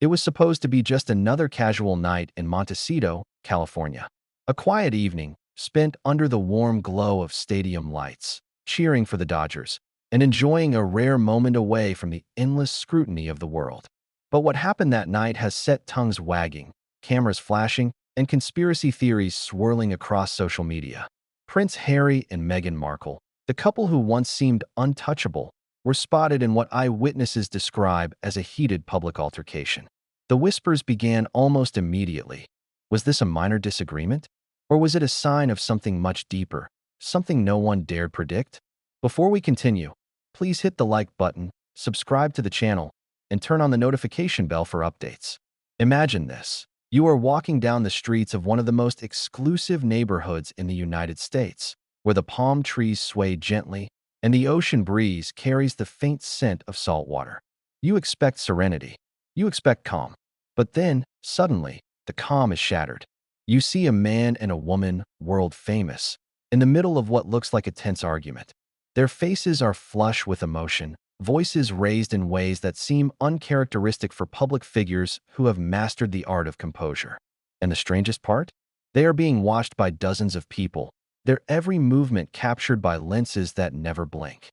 It was supposed to be just another casual night in Montecito, California. A quiet evening spent under the warm glow of stadium lights, cheering for the Dodgers, and enjoying a rare moment away from the endless scrutiny of the world. But what happened that night has set tongues wagging, cameras flashing, and conspiracy theories swirling across social media. Prince Harry and Meghan Markle, the couple who once seemed untouchable, were spotted in what eyewitnesses describe as a heated public altercation. The whispers began almost immediately. Was this a minor disagreement? Or was it a sign of something much deeper, something no one dared predict? Before we continue, please hit the like button, subscribe to the channel, and turn on the notification bell for updates. Imagine this. You are walking down the streets of one of the most exclusive neighborhoods in the United States, where the palm trees sway gently and the ocean breeze carries the faint scent of salt water. You expect serenity. You expect calm. But then, suddenly, the calm is shattered. You see a man and a woman, world famous, in the middle of what looks like a tense argument. Their faces are flush with emotion, voices raised in ways that seem uncharacteristic for public figures who have mastered the art of composure. And the strangest part? They are being watched by dozens of people, their every movement captured by lenses that never blink.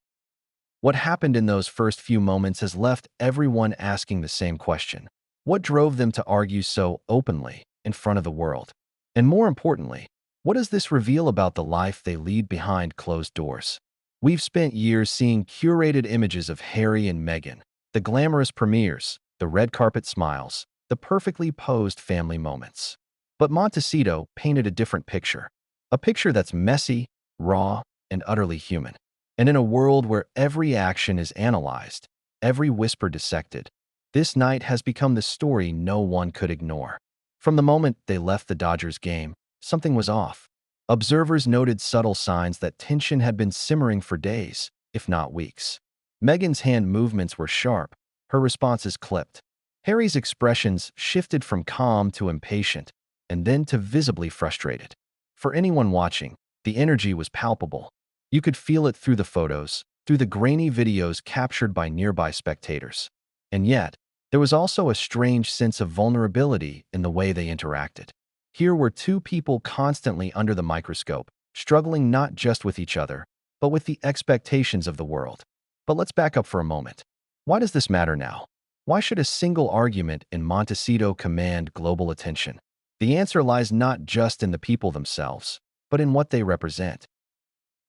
What happened in those first few moments has left everyone asking the same question. What drove them to argue so openly in front of the world? And more importantly, what does this reveal about the life they lead behind closed doors? We've spent years seeing curated images of Harry and Meghan, the glamorous premieres, the red carpet smiles, the perfectly posed family moments. But Montecito painted a different picture, a picture that's messy, raw, and utterly human. And in a world where every action is analyzed, every whisper dissected, this night has become the story no one could ignore. From the moment they left the Dodgers game, something was off. Observers noted subtle signs that tension had been simmering for days, if not weeks. Meghan's hand movements were sharp, her responses clipped. Harry's expressions shifted from calm to impatient, and then to visibly frustrated. For anyone watching, the energy was palpable. You could feel it through the photos, through the grainy videos captured by nearby spectators. And yet, there was also a strange sense of vulnerability in the way they interacted. Here were two people constantly under the microscope, struggling not just with each other, but with the expectations of the world. But let's back up for a moment. Why does this matter now? Why should a single argument in Montecito command global attention? The answer lies not just in the people themselves, but in what they represent.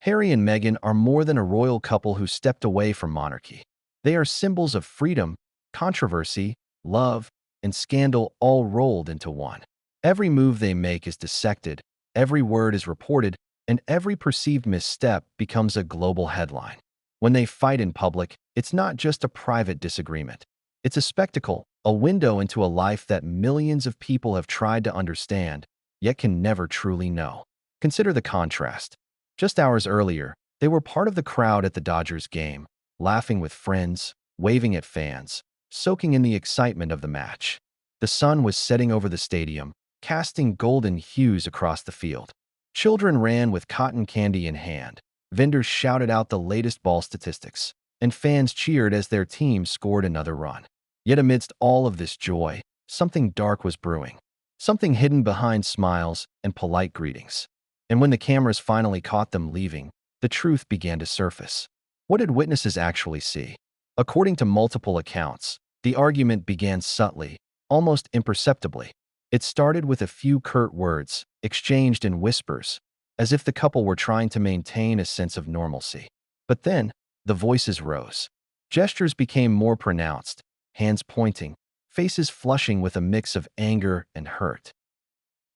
Harry and Meghan are more than a royal couple who stepped away from monarchy. They are symbols of freedom, controversy, love, and scandal all rolled into one. Every move they make is dissected, every word is reported, and every perceived misstep becomes a global headline. When they fight in public, it's not just a private disagreement. It's a spectacle, a window into a life that millions of people have tried to understand, yet can never truly know. Consider the contrast. Just hours earlier, they were part of the crowd at the Dodgers game, laughing with friends, waving at fans, soaking in the excitement of the match. The sun was setting over the stadium, casting golden hues across the field. Children ran with cotton candy in hand, vendors shouted out the latest ball statistics, and fans cheered as their team scored another run. Yet amidst all of this joy, something dark was brewing, something hidden behind smiles and polite greetings. And when the cameras finally caught them leaving, the truth began to surface. What did witnesses actually see? According to multiple accounts, the argument began subtly, almost imperceptibly. It started with a few curt words, exchanged in whispers, as if the couple were trying to maintain a sense of normalcy. But then, the voices rose. Gestures became more pronounced, hands pointing, faces flushing with a mix of anger and hurt.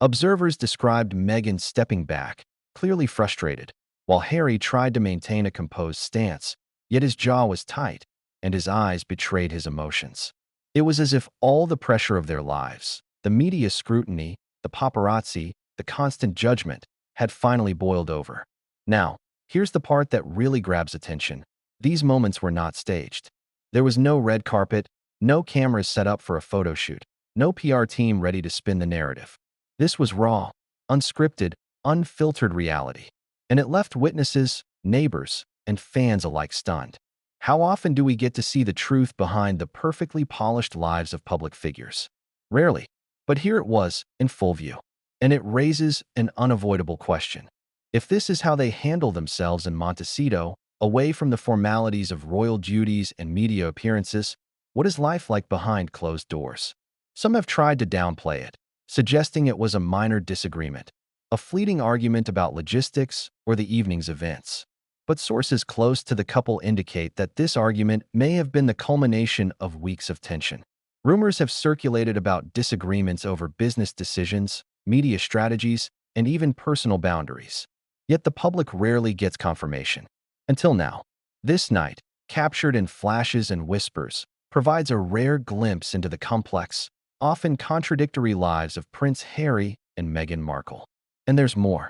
Observers described Meghan stepping back, clearly frustrated, while Harry tried to maintain a composed stance, yet his jaw was tight, and his eyes betrayed his emotions. It was as if all the pressure of their lives, the media scrutiny, the paparazzi, the constant judgment, had finally boiled over. Now, here's the part that really grabs attention. These moments were not staged. There was no red carpet, no cameras set up for a photo shoot, no PR team ready to spin the narrative. This was raw, unscripted, unfiltered reality, and it left witnesses, neighbors, and fans alike stunned. How often do we get to see the truth behind the perfectly polished lives of public figures? Rarely. But here it was, in full view. And it raises an unavoidable question. If this is how they handle themselves in Montecito, away from the formalities of royal duties and media appearances, what is life like behind closed doors? Some have tried to downplay it, suggesting it was a minor disagreement, a fleeting argument about logistics or the evening's events. But sources close to the couple indicate that this argument may have been the culmination of weeks of tension. Rumors have circulated about disagreements over business decisions, media strategies, and even personal boundaries. Yet the public rarely gets confirmation. Until now. This night, captured in flashes and whispers, provides a rare glimpse into the complex, often contradictory lives of Prince Harry and Meghan Markle. And there's more.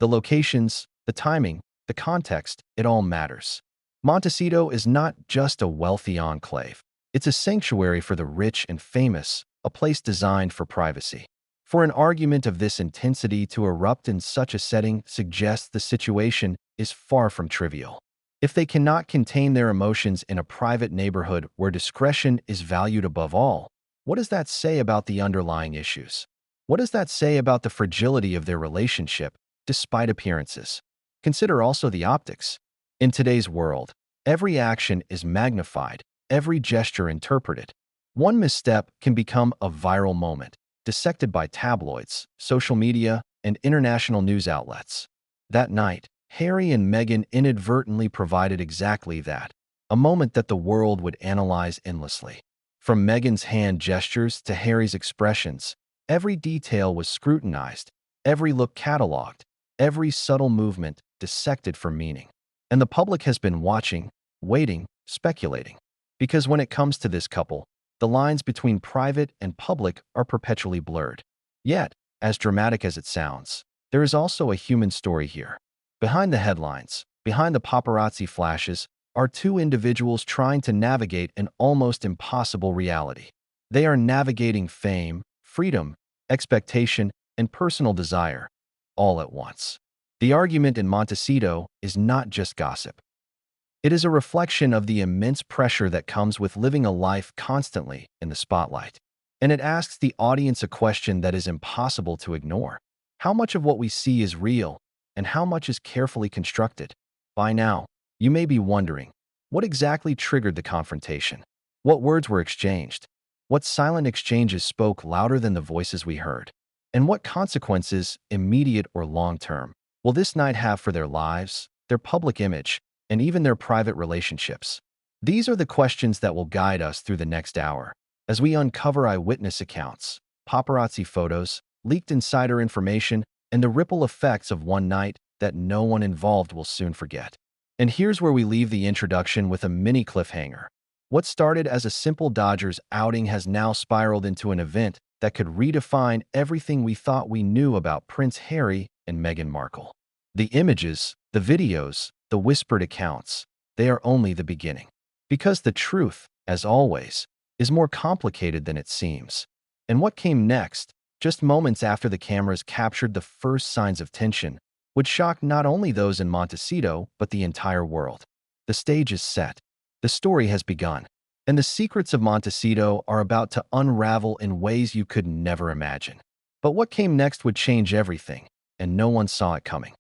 The locations, the timing, the context, it all matters. Montecito is not just a wealthy enclave. It's a sanctuary for the rich and famous, a place designed for privacy. For an argument of this intensity to erupt in such a setting suggests the situation is far from trivial. If they cannot contain their emotions in a private neighborhood where discretion is valued above all, what does that say about the underlying issues? What does that say about the fragility of their relationship, despite appearances? Consider also the optics. In today's world, every action is magnified, every gesture interpreted. One misstep can become a viral moment, dissected by tabloids, social media, and international news outlets. That night, Harry and Meghan inadvertently provided exactly that, a moment that the world would analyze endlessly. From Meghan's hand gestures to Harry's expressions, every detail was scrutinized, every look catalogued, every subtle movement dissected for meaning. And the public has been watching, waiting, speculating. Because when it comes to this couple, the lines between private and public are perpetually blurred. Yet, as dramatic as it sounds, there is also a human story here. Behind the headlines, behind the paparazzi flashes, are two individuals trying to navigate an almost impossible reality. They are navigating fame, freedom, expectation, and personal desire, all at once. The argument in Montecito is not just gossip. It is a reflection of the immense pressure that comes with living a life constantly in the spotlight. And it asks the audience a question that is impossible to ignore. How much of what we see is real, and how much is carefully constructed? By now, you may be wondering, what exactly triggered the confrontation? What words were exchanged? What silent exchanges spoke louder than the voices we heard? And what consequences, immediate or long-term, will this night have for their lives, their public image, and even their private relationships? These are the questions that will guide us through the next hour, as we uncover eyewitness accounts, paparazzi photos, leaked insider information, and the ripple effects of one night that no one involved will soon forget. And here's where we leave the introduction with a mini cliffhanger. What started as a simple Dodgers outing has now spiraled into an event that could redefine everything we thought we knew about Prince Harry and Meghan Markle. The images, the videos, the whispered accounts, they are only the beginning. Because the truth, as always, is more complicated than it seems. And what came next, just moments after the cameras captured the first signs of tension, would shock not only those in Montecito, but the entire world. The stage is set. The story has begun. And the secrets of Montecito are about to unravel in ways you could never imagine. But what came next would change everything, and no one saw it coming.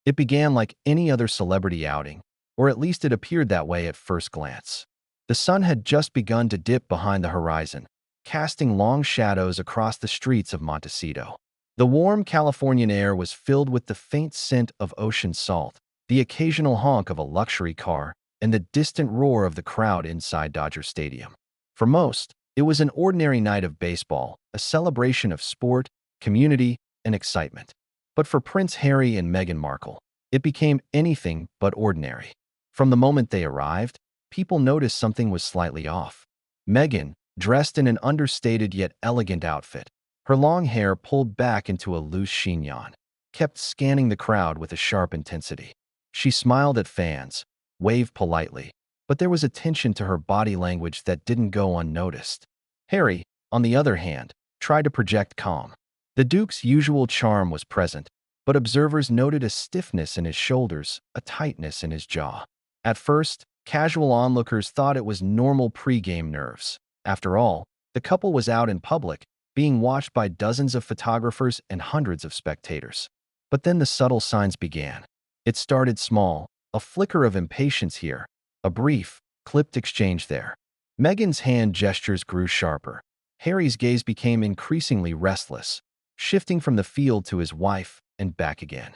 It began like any other celebrity outing, or at least it appeared that way at first glance. The sun had just begun to dip behind the horizon, casting long shadows across the streets of Montecito. The warm Californian air was filled with the faint scent of ocean salt, the occasional honk of a luxury car, and the distant roar of the crowd inside Dodger Stadium. For most, it was an ordinary night of baseball, a celebration of sport, community, and excitement. But for Prince Harry and Meghan Markle, it became anything but ordinary. From the moment they arrived, people noticed something was slightly off. Meghan, dressed in an understated yet elegant outfit, her long hair pulled back into a loose chignon, kept scanning the crowd with a sharp intensity. She smiled at fans, waved politely, but there was a tension to her body language that didn't go unnoticed. Harry, on the other hand, tried to project calm. The Duke's usual charm was present, but observers noted a stiffness in his shoulders, a tightness in his jaw. At first, Casual onlookers thought it was normal pre-game nerves. After all, the couple was out in public, being watched by dozens of photographers and hundreds of spectators. But then the subtle signs began. It started small, a flicker of impatience here, a brief, clipped exchange there. Meghan's hand gestures grew sharper. Harry's gaze became increasingly restless, shifting from the field to his wife and back again.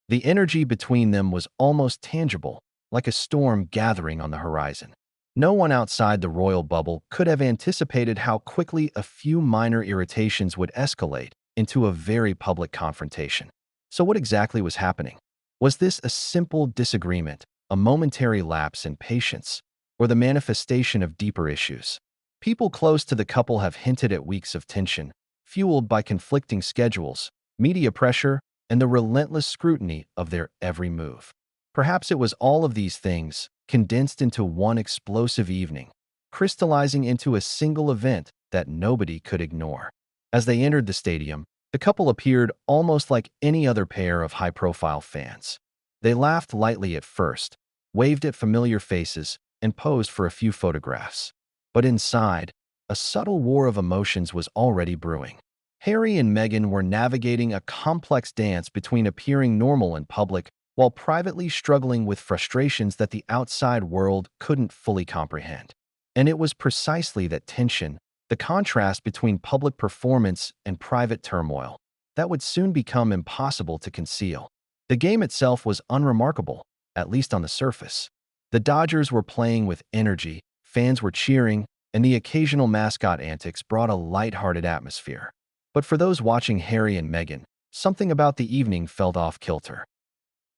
The energy between them was almost tangible, like a storm gathering on the horizon. No one outside the royal bubble could have anticipated how quickly a few minor irritations would escalate into a very public confrontation. So what exactly was happening? Was this a simple disagreement, a momentary lapse in patience, or the manifestation of deeper issues? People close to the couple have hinted at weeks of tension, fueled by conflicting schedules, media pressure, and the relentless scrutiny of their every move. Perhaps it was all of these things, condensed into one explosive evening, crystallizing into a single event that nobody could ignore. As they entered the stadium, the couple appeared almost like any other pair of high-profile fans. They laughed lightly at first, waved at familiar faces, and posed for a few photographs. But inside, a subtle war of emotions was already brewing. Harry and Meghan were navigating a complex dance between appearing normal in public while privately struggling with frustrations that the outside world couldn't fully comprehend. And it was precisely that tension, the contrast between public performance and private turmoil, that would soon become impossible to conceal. The game itself was unremarkable, at least on the surface. The Dodgers were playing with energy, fans were cheering, and the occasional mascot antics brought a light-hearted atmosphere. But for those watching Harry and Meghan, something about the evening felt off-kilter.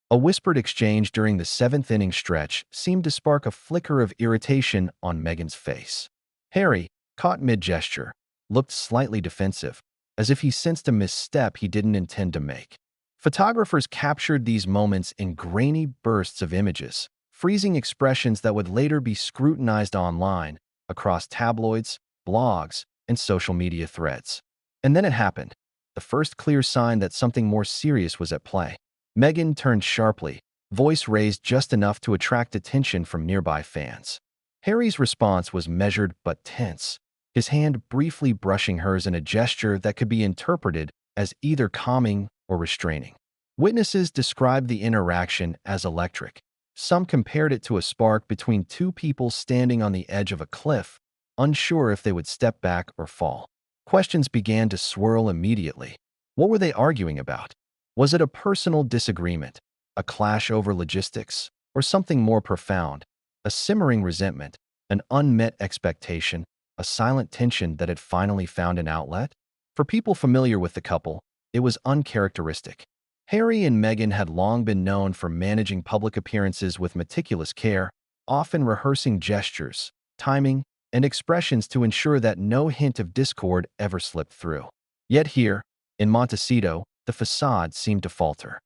A whispered exchange during the seventh-inning stretch seemed to spark a flicker of irritation on Meghan's face. Harry, caught mid-gesture, looked slightly defensive, as if he sensed a misstep he didn't intend to make. Photographers captured these moments in grainy bursts of images, freezing expressions that would later be scrutinized online, across tabloids, blogs, and social media threads. And then it happened, the first clear sign that something more serious was at play. Meghan turned sharply, voice raised just enough to attract attention from nearby fans. Harry's response was measured but tense, his hand briefly brushing hers in a gesture that could be interpreted as either calming or restraining. Witnesses described the interaction as electric. Some compared it to a spark between two people standing on the edge of a cliff, unsure if they would step back or fall. Questions began to swirl immediately. What were they arguing about? Was it a personal disagreement, a clash over logistics, or something more profound, a simmering resentment, an unmet expectation, a silent tension that had finally found an outlet? For people familiar with the couple, it was uncharacteristic. Harry and Meghan had long been known for managing public appearances with meticulous care, often rehearsing gestures, timing, and expressions to ensure that no hint of discord ever slipped through. Yet here, in Montecito, the facade seemed to falter.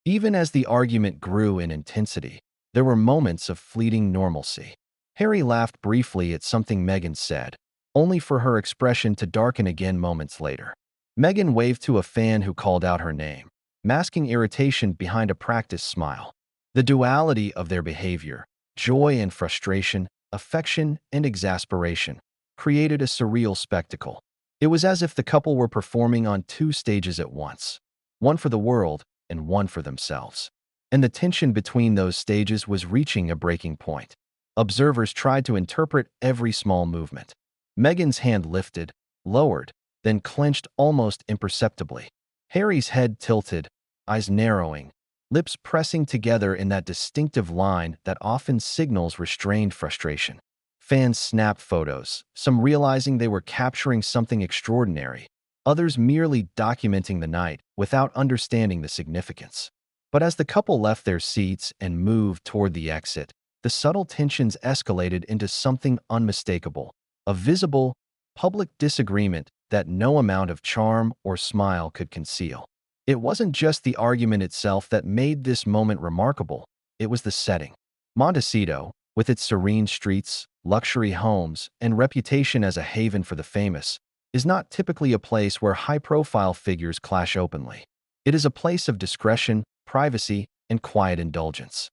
Even as the argument grew in intensity, there were moments of fleeting normalcy. Harry laughed briefly at something Meghan said, only for her expression to darken again moments later. Meghan waved to a fan who called out her name, masking irritation behind a practiced smile. The duality of their behavior, joy and frustration, affection and exasperation, created a surreal spectacle. It was as if the couple were performing on two stages at once, one for the world and one for themselves. And the tension between those stages was reaching a breaking point. Observers tried to interpret every small movement. Meghan's hand lifted, lowered, then clenched almost imperceptibly. Harry's head tilted, eyes narrowing, lips pressing together in that distinctive line that often signals restrained frustration. Fans snapped photos, some realizing they were capturing something extraordinary, others merely documenting the night without understanding the significance. But as the couple left their seats and moved toward the exit, the subtle tensions escalated into something unmistakable, a visible, public disagreement that no amount of charm or smile could conceal. It wasn't just the argument itself that made this moment remarkable, it was the setting. Montecito, with its serene streets, luxury homes, and reputation as a haven for the famous, is not typically a place where high-profile figures clash openly. It is a place of discretion, privacy, and quiet indulgence.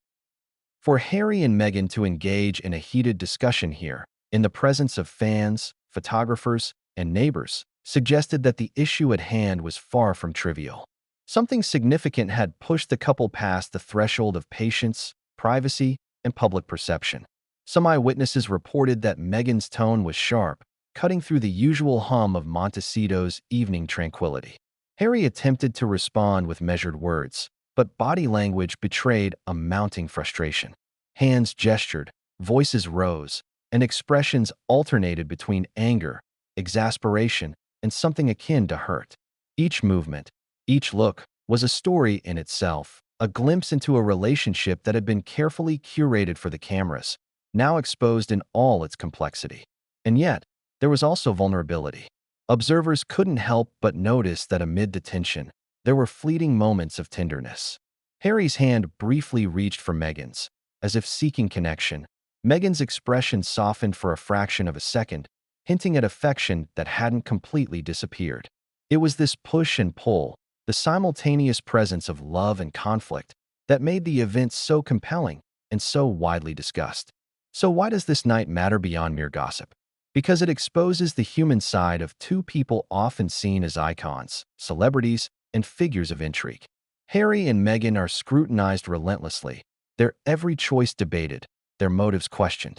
For Harry and Meghan to engage in a heated discussion here, in the presence of fans, photographers, and neighbors, suggested that the issue at hand was far from trivial. Something significant had pushed the couple past the threshold of patience, privacy, and public perception. Some eyewitnesses reported that Meghan's tone was sharp, cutting through the usual hum of Montecito's evening tranquility. Harry attempted to respond with measured words, but body language betrayed a mounting frustration. Hands gestured, voices rose, and expressions alternated between anger, exasperation, and something akin to hurt. Each movement, each look, was a story in itself, a glimpse into a relationship that had been carefully curated for the cameras, now exposed in all its complexity. And yet, there was also vulnerability. Observers couldn't help but notice that amid the tension, there were fleeting moments of tenderness. Harry's hand briefly reached for Meghan's, as if seeking connection. Meghan's expression softened for a fraction of a second, hinting at affection that hadn't completely disappeared. It was this push and pull, the simultaneous presence of love and conflict, that made the event so compelling and so widely discussed. So why does this night matter beyond mere gossip? Because it exposes the human side of two people often seen as icons, celebrities, and figures of intrigue. Harry and Meghan are scrutinized relentlessly, their every choice debated, their motives questioned.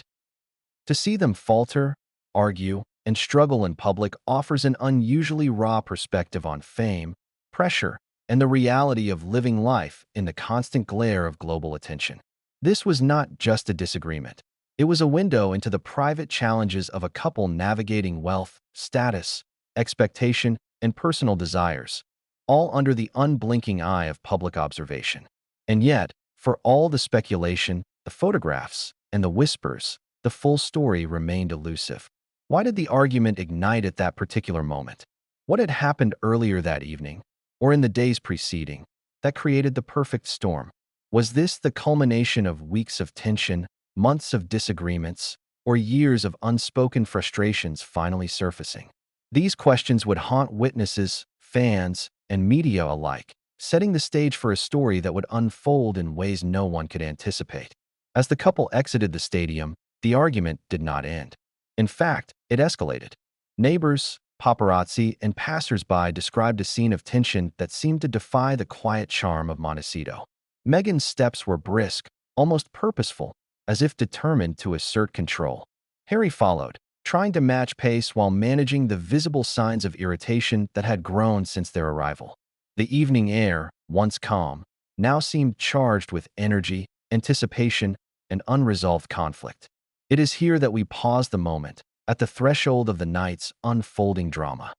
To see them falter, argue, and struggle in public offers an unusually raw perspective on fame, pressure, and the reality of living life in the constant glare of global attention. This was not just a disagreement. It was a window into the private challenges of a couple navigating wealth, status, expectation, and personal desires, all under the unblinking eye of public observation. And yet, for all the speculation, the photographs, and the whispers, the full story remained elusive. Why did the argument ignite at that particular moment? What had happened earlier that evening, or in the days preceding, that created the perfect storm? Was this the culmination of weeks of tension, months of disagreements, or years of unspoken frustrations finally surfacing? These questions would haunt witnesses, fans, and media alike, setting the stage for a story that would unfold in ways no one could anticipate. As the couple exited the stadium, the argument did not end. In fact, it escalated. Neighbors, paparazzi, and passers-by described a scene of tension that seemed to defy the quiet charm of Montecito. Meghan's steps were brisk, almost purposeful, as if determined to assert control. Harry followed, trying to match pace while managing the visible signs of irritation that had grown since their arrival. The evening air, once calm, now seemed charged with energy, anticipation, and unresolved conflict. It is here that we pause the moment, at the threshold of the night's unfolding drama.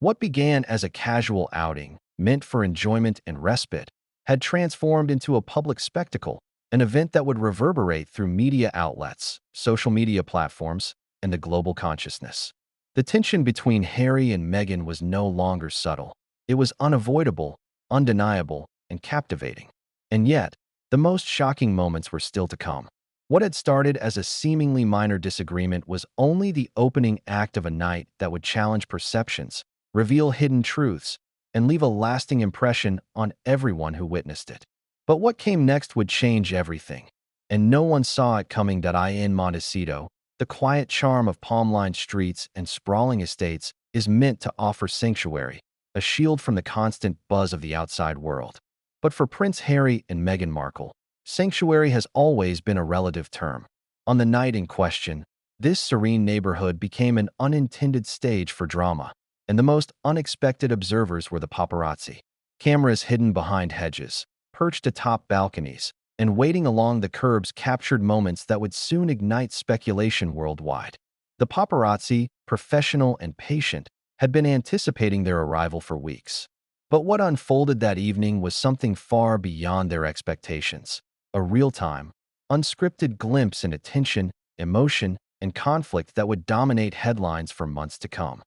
What began as a casual outing, meant for enjoyment and respite, had transformed into a public spectacle, an event that would reverberate through media outlets, social media platforms, and the global consciousness. The tension between Harry and Meghan was no longer subtle. It was unavoidable, undeniable, and captivating. And yet, the most shocking moments were still to come. What had started as a seemingly minor disagreement was only the opening act of a night that would challenge perceptions, reveal hidden truths, and leave a lasting impression on everyone who witnessed it. But what came next would change everything, and no one saw it coming. In Montecito, the quiet charm of palm-lined streets and sprawling estates is meant to offer sanctuary, a shield from the constant buzz of the outside world. But for Prince Harry and Meghan Markle, sanctuary has always been a relative term. On the night in question, this serene neighborhood became an unintended stage for drama, and the most unexpected observers were the paparazzi. Cameras hidden behind hedges, perched atop balconies, and waiting along the curbs captured moments that would soon ignite speculation worldwide. The paparazzi, professional and patient, had been anticipating their arrival for weeks. But what unfolded that evening was something far beyond their expectations. A real-time, unscripted glimpse into tension, emotion, and conflict that would dominate headlines for months to come.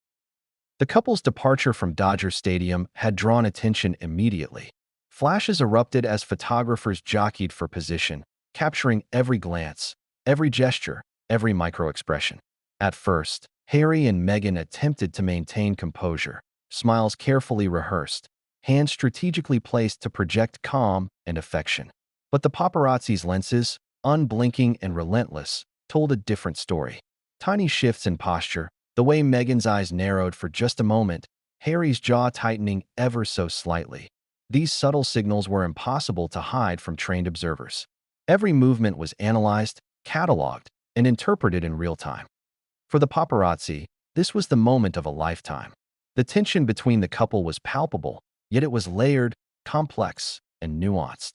The couple's departure from Dodger Stadium had drawn attention immediately. Flashes erupted as photographers jockeyed for position, capturing every glance, every gesture, every micro-expression. At first, Harry and Meghan attempted to maintain composure, smiles carefully rehearsed, hands strategically placed to project calm and affection. But the paparazzi's lenses, unblinking and relentless, told a different story. Tiny shifts in posture, the way Meghan's eyes narrowed for just a moment, Harry's jaw tightening ever so slightly. These subtle signals were impossible to hide from trained observers. Every movement was analyzed, cataloged, and interpreted in real time. For the paparazzi, this was the moment of a lifetime. The tension between the couple was palpable, yet it was layered, complex, and nuanced.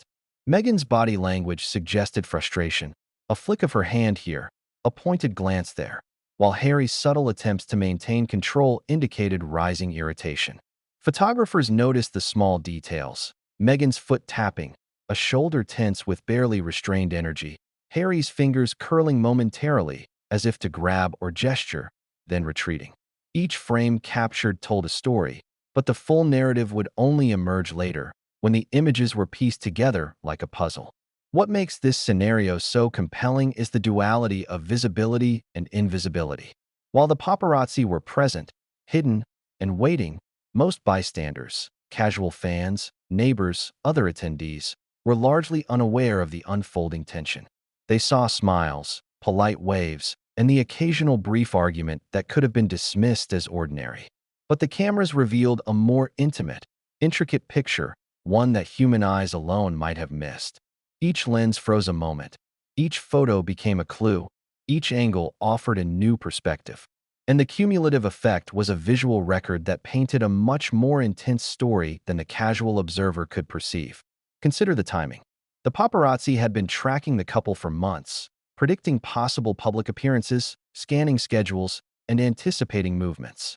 Meghan's body language suggested frustration, a flick of her hand here, a pointed glance there, while Harry's subtle attempts to maintain control indicated rising irritation. Photographers noticed the small details: Meghan's foot tapping, a shoulder tense with barely restrained energy, Harry's fingers curling momentarily as if to grab or gesture, then retreating. Each frame captured told a story, but the full narrative would only emerge later, when the images were pieced together like a puzzle. What makes this scenario so compelling is the duality of visibility and invisibility. While the paparazzi were present, hidden, and waiting, most bystanders, casual fans, neighbors, other attendees, were largely unaware of the unfolding tension. They saw smiles, polite waves, and the occasional brief argument that could have been dismissed as ordinary. But the cameras revealed a more intimate, intricate picture, one that human eyes alone might have missed. Each lens froze a moment. Each photo became a clue. Each angle offered a new perspective. And the cumulative effect was a visual record that painted a much more intense story than the casual observer could perceive. Consider the timing. The paparazzi had been tracking the couple for months, predicting possible public appearances, scanning schedules, and anticipating movements.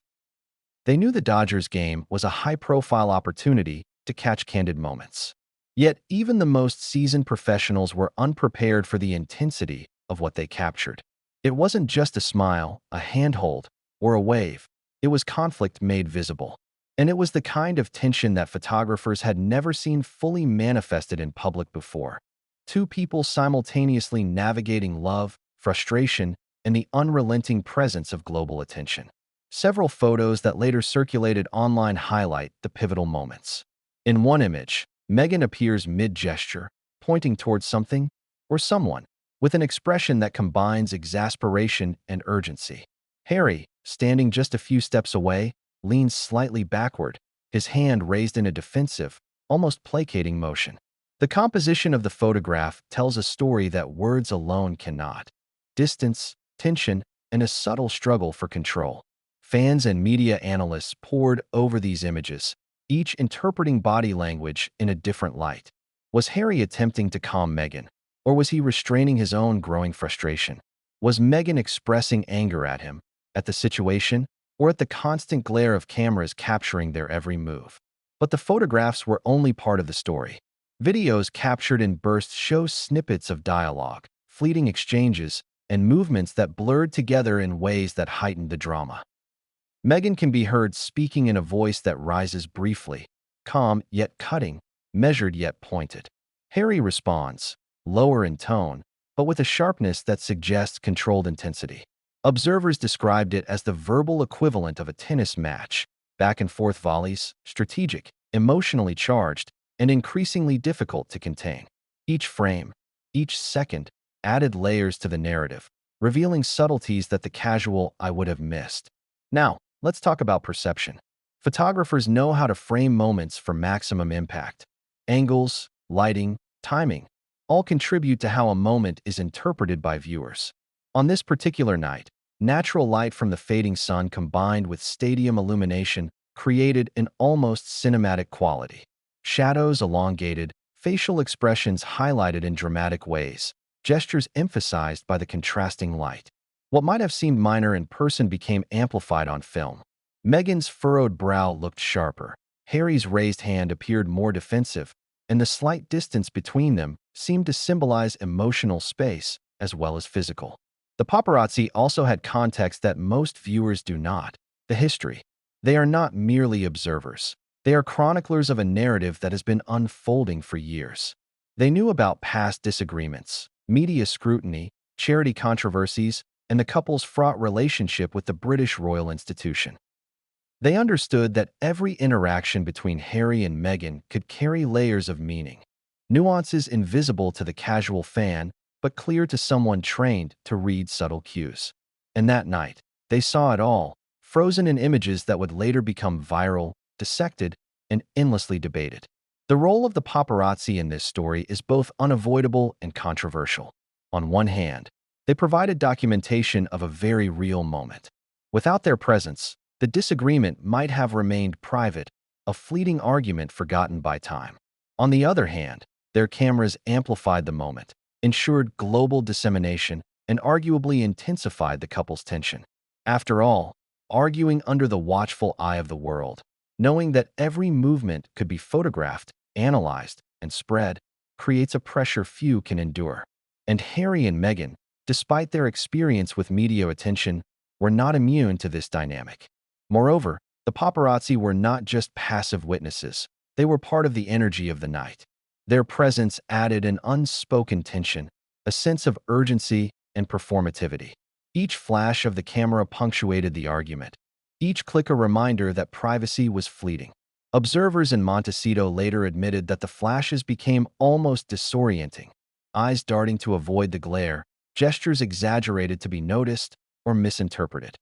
They knew the Dodgers game was a high-profile opportunity to catch candid moments. Yet, even the most seasoned professionals were unprepared for the intensity of what they captured. It wasn't just a smile, a handhold, or a wave. It was conflict made visible. And it was the kind of tension that photographers had never seen fully manifested in public before. Two people simultaneously navigating love, frustration, and the unrelenting presence of global attention. Several photos that later circulated online highlight the pivotal moments. In one image, Meghan appears mid-gesture, pointing towards something or someone, with an expression that combines exasperation and urgency. Harry, standing just a few steps away, leans slightly backward, his hand raised in a defensive, almost placating motion. The composition of the photograph tells a story that words alone cannot. Distance, tension, and a subtle struggle for control. Fans and media analysts pored over these images, each interpreting body language in a different light. Was Harry attempting to calm Meghan, or was he restraining his own growing frustration? Was Meghan expressing anger at him, at the situation, or at the constant glare of cameras capturing their every move? But the photographs were only part of the story. Videos captured in bursts show snippets of dialogue, fleeting exchanges, and movements that blurred together in ways that heightened the drama. Meghan can be heard speaking in a voice that rises briefly, calm yet cutting, measured yet pointed. Harry responds, lower in tone, but with a sharpness that suggests controlled intensity. Observers described it as the verbal equivalent of a tennis match, back-and-forth volleys, strategic, emotionally charged, and increasingly difficult to contain. Each frame, each second, added layers to the narrative, revealing subtleties that the casual eye would have missed. Now, let's talk about perception. Photographers know how to frame moments for maximum impact. Angles, lighting, timing, all contribute to how a moment is interpreted by viewers. On this particular night, natural light from the fading sun combined with stadium illumination created an almost cinematic quality. Shadows elongated, facial expressions highlighted in dramatic ways, gestures emphasized by the contrasting light. What might have seemed minor in person became amplified on film. Meghan's furrowed brow looked sharper, Harry's raised hand appeared more defensive, and the slight distance between them seemed to symbolize emotional space as well as physical. The paparazzi also had context that most viewers do not: the history. They are not merely observers. They are chroniclers of a narrative that has been unfolding for years. They knew about past disagreements, media scrutiny, charity controversies, and the couple's fraught relationship with the British royal institution. They understood that every interaction between Harry and Meghan could carry layers of meaning, nuances invisible to the casual fan, but clear to someone trained to read subtle cues. And that night, they saw it all, frozen in images that would later become viral, dissected, and endlessly debated. The role of the paparazzi in this story is both unavoidable and controversial. On one hand, they provided documentation of a very real moment. Without their presence, the disagreement might have remained private, a fleeting argument forgotten by time. On the other hand, their cameras amplified the moment, ensured global dissemination, and arguably intensified the couple's tension. After all, arguing under the watchful eye of the world, knowing that every movement could be photographed, analyzed, and spread, creates a pressure few can endure. And Harry and Meghan, despite their experience with media attention, were not immune to this dynamic. Moreover, the paparazzi were not just passive witnesses, they were part of the energy of the night. Their presence added an unspoken tension, a sense of urgency and performativity. Each flash of the camera punctuated the argument, each click a reminder that privacy was fleeting. Observers in Montecito later admitted that the flashes became almost disorienting, eyes darting to avoid the glare, gestures exaggerated to be noticed or misinterpreted.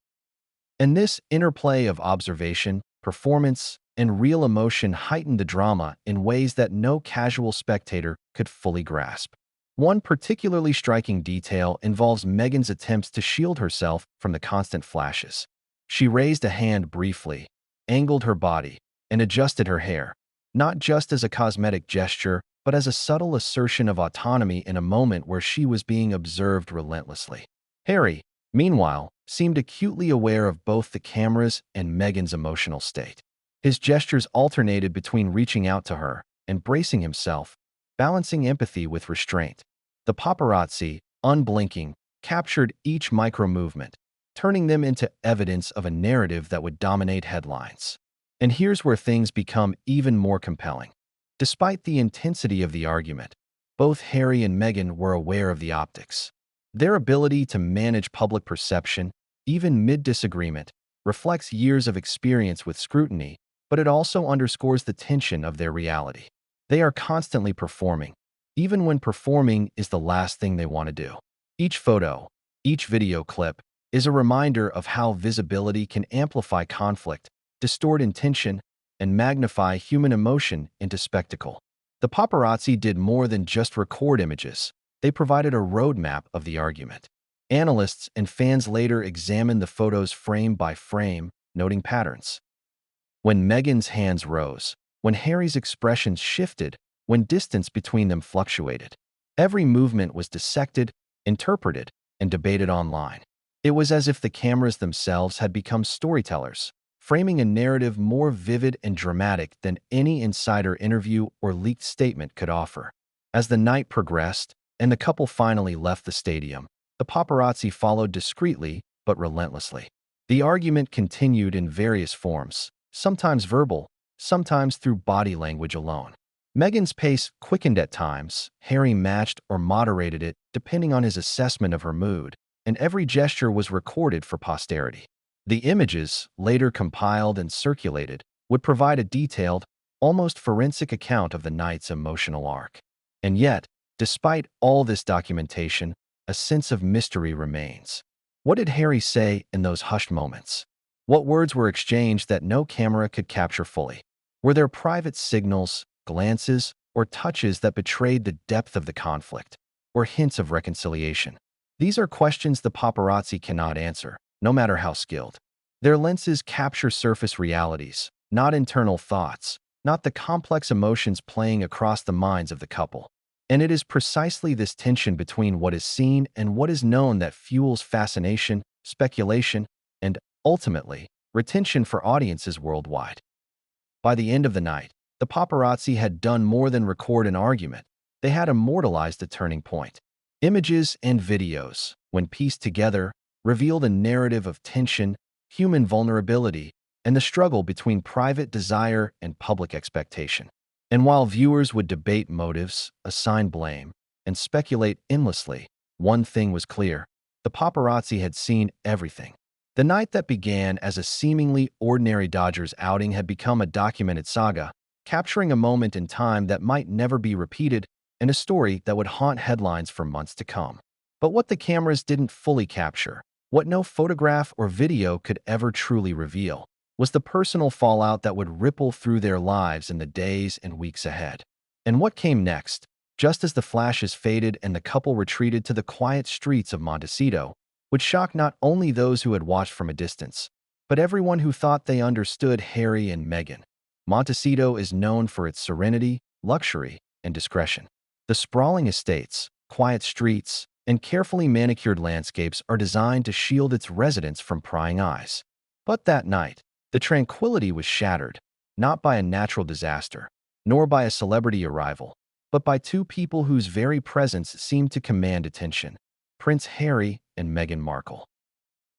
And this interplay of observation, performance, and real emotion heightened the drama in ways that no casual spectator could fully grasp. One particularly striking detail involves Meghan's attempts to shield herself from the constant flashes. She raised a hand briefly, angled her body, and adjusted her hair, not just as a cosmetic gesture, but as a subtle assertion of autonomy in a moment where she was being observed relentlessly. Harry, meanwhile, seemed acutely aware of both the cameras and Meghan's emotional state. His gestures alternated between reaching out to her and bracing himself, balancing empathy with restraint. The paparazzi, unblinking, captured each micro-movement, turning them into evidence of a narrative that would dominate headlines. And here's where things become even more compelling. Despite the intensity of the argument, both Harry and Meghan were aware of the optics. Their ability to manage public perception, even mid-disagreement, reflects years of experience with scrutiny, but it also underscores the tension of their reality. They are constantly performing, even when performing is the last thing they want to do. Each photo, each video clip, is a reminder of how visibility can amplify conflict, distort intention, and magnify human emotion into spectacle. The paparazzi did more than just record images. They provided a roadmap of the argument. Analysts and fans later examined the photos frame by frame, noting patterns. When Meghan's hands rose, when Harry's expressions shifted, when distance between them fluctuated, every movement was dissected, interpreted, and debated online. It was as if the cameras themselves had become storytellers, framing a narrative more vivid and dramatic than any insider interview or leaked statement could offer. As the night progressed, and the couple finally left the stadium, the paparazzi followed discreetly but relentlessly. The argument continued in various forms, sometimes verbal, sometimes through body language alone. Meghan's pace quickened at times, Harry matched or moderated it depending on his assessment of her mood, and every gesture was recorded for posterity. The images, later compiled and circulated, would provide a detailed, almost forensic account of the night's emotional arc. And yet, despite all this documentation, a sense of mystery remains. What did Harry say in those hushed moments? What words were exchanged that no camera could capture fully? Were there private signals, glances, or touches that betrayed the depth of the conflict, or hints of reconciliation? These are questions the paparazzi cannot answer, no matter how skilled. Their lenses capture surface realities, not internal thoughts, not the complex emotions playing across the minds of the couple. And it is precisely this tension between what is seen and what is known that fuels fascination, speculation, and, ultimately, retention for audiences worldwide. By the end of the night, the paparazzi had done more than record an argument. They had immortalized a turning point. Images and videos, when pieced together, revealed a narrative of tension, human vulnerability, and the struggle between private desire and public expectation. And while viewers would debate motives, assign blame, and speculate endlessly, one thing was clear: the paparazzi had seen everything. The night that began as a seemingly ordinary Dodgers outing had become a documented saga, capturing a moment in time that might never be repeated and a story that would haunt headlines for months to come. But what the cameras didn't fully capture, what no photograph or video could ever truly reveal, was the personal fallout that would ripple through their lives in the days and weeks ahead. And what came next, just as the flashes faded and the couple retreated to the quiet streets of Montecito, would shock not only those who had watched from a distance, but everyone who thought they understood Harry and Meghan. Montecito is known for its serenity, luxury, and discretion. The sprawling estates, quiet streets, and carefully manicured landscapes are designed to shield its residents from prying eyes. But that night, the tranquility was shattered, not by a natural disaster, nor by a celebrity arrival, but by two people whose very presence seemed to command attention: Prince Harry and Meghan Markle.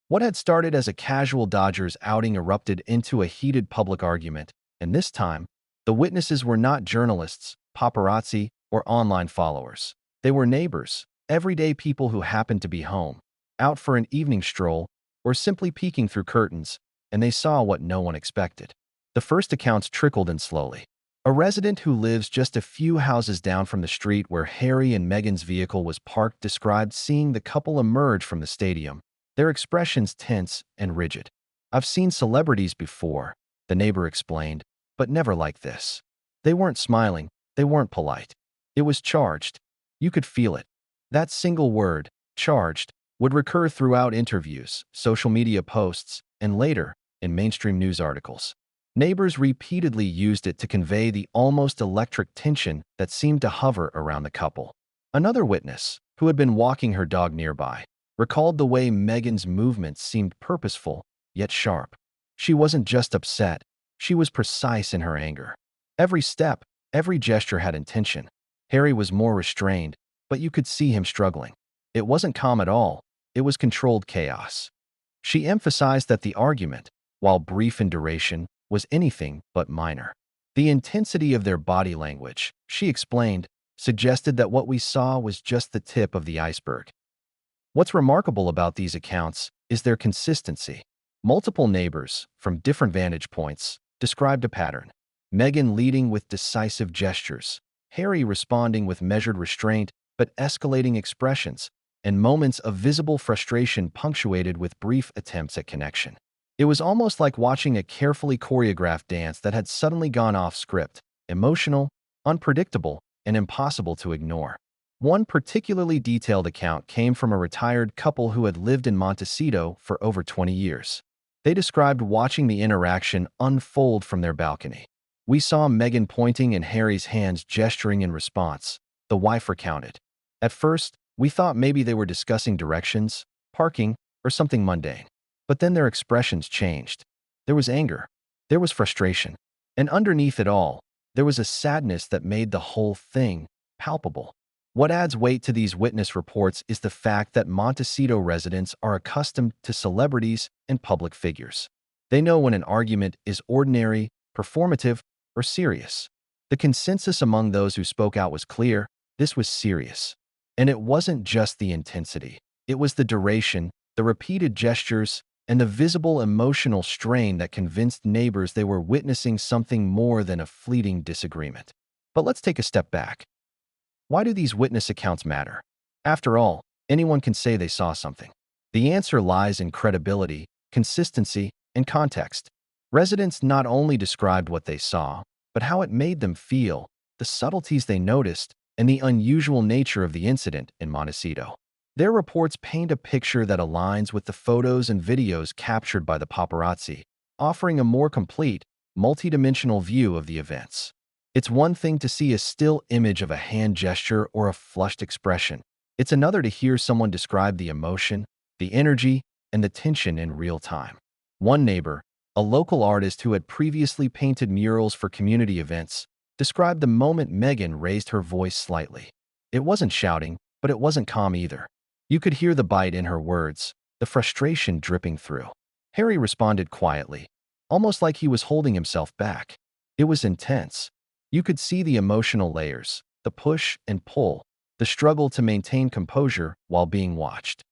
What had started as a casual Dodgers outing erupted into a heated public argument, and this time, the witnesses were not journalists, paparazzi, or online followers. They were neighbors, everyday people who happened to be home, out for an evening stroll, or simply peeking through curtains, and they saw what no one expected. The first accounts trickled in slowly. A resident who lives just a few houses down from the street where Harry and Meghan's vehicle was parked described seeing the couple emerge from the stadium, their expressions tense and rigid. "I've seen celebrities before," the neighbor explained, "but never like this. They weren't smiling, they weren't polite. It was charged. You could feel it." That single word, charged, would recur throughout interviews, social media posts, and later, in mainstream news articles. Neighbors repeatedly used it to convey the almost electric tension that seemed to hover around the couple. Another witness, who had been walking her dog nearby, recalled the way Meghan's movements seemed purposeful, yet sharp. She wasn't just upset, she was precise in her anger. Every step, every gesture had intention. Harry was more restrained, but you could see him struggling. It wasn't calm at all, it was controlled chaos. She emphasized that the argument, while brief in duration, was anything but minor. The intensity of their body language, she explained, suggested that what we saw was just the tip of the iceberg. What's remarkable about these accounts is their consistency. Multiple neighbors, from different vantage points, described a pattern. Meghan leading with decisive gestures, Harry responding with measured restraint but escalating expressions, and moments of visible frustration punctuated with brief attempts at connection. It was almost like watching a carefully choreographed dance that had suddenly gone off script, emotional, unpredictable, and impossible to ignore. One particularly detailed account came from a retired couple who had lived in Montecito for over 20 years. They described watching the interaction unfold from their balcony. "We saw Meghan pointing and Harry's hands gesturing in response," the wife recounted. "At first, we thought maybe they were discussing directions, parking, or something mundane. But then their expressions changed. There was anger. There was frustration. And underneath it all, there was a sadness that made the whole thing palpable." What adds weight to these witness reports is the fact that Montecito residents are accustomed to celebrities and public figures. They know when an argument is ordinary, performative, or serious. The consensus among those who spoke out was clear: this was serious. And it wasn't just the intensity. It was the duration, the repeated gestures, and the visible emotional strain that convinced neighbors they were witnessing something more than a fleeting disagreement. But let's take a step back. Why do these witness accounts matter? After all, anyone can say they saw something. The answer lies in credibility, consistency, and context. Residents not only described what they saw, but how it made them feel, the subtleties they noticed, and the unusual nature of the incident in Montecito. Their reports paint a picture that aligns with the photos and videos captured by the paparazzi, offering a more complete, multidimensional view of the events. It's one thing to see a still image of a hand gesture or a flushed expression. It's another to hear someone describe the emotion, the energy, and the tension in real time. One neighbor, a local artist who had previously painted murals for community events, described the moment Meghan raised her voice slightly. It wasn't shouting, but it wasn't calm either. You could hear the bite in her words, the frustration dripping through. Harry responded quietly, almost like he was holding himself back. It was intense. You could see the emotional layers, the push and pull, the struggle to maintain composure while being watched.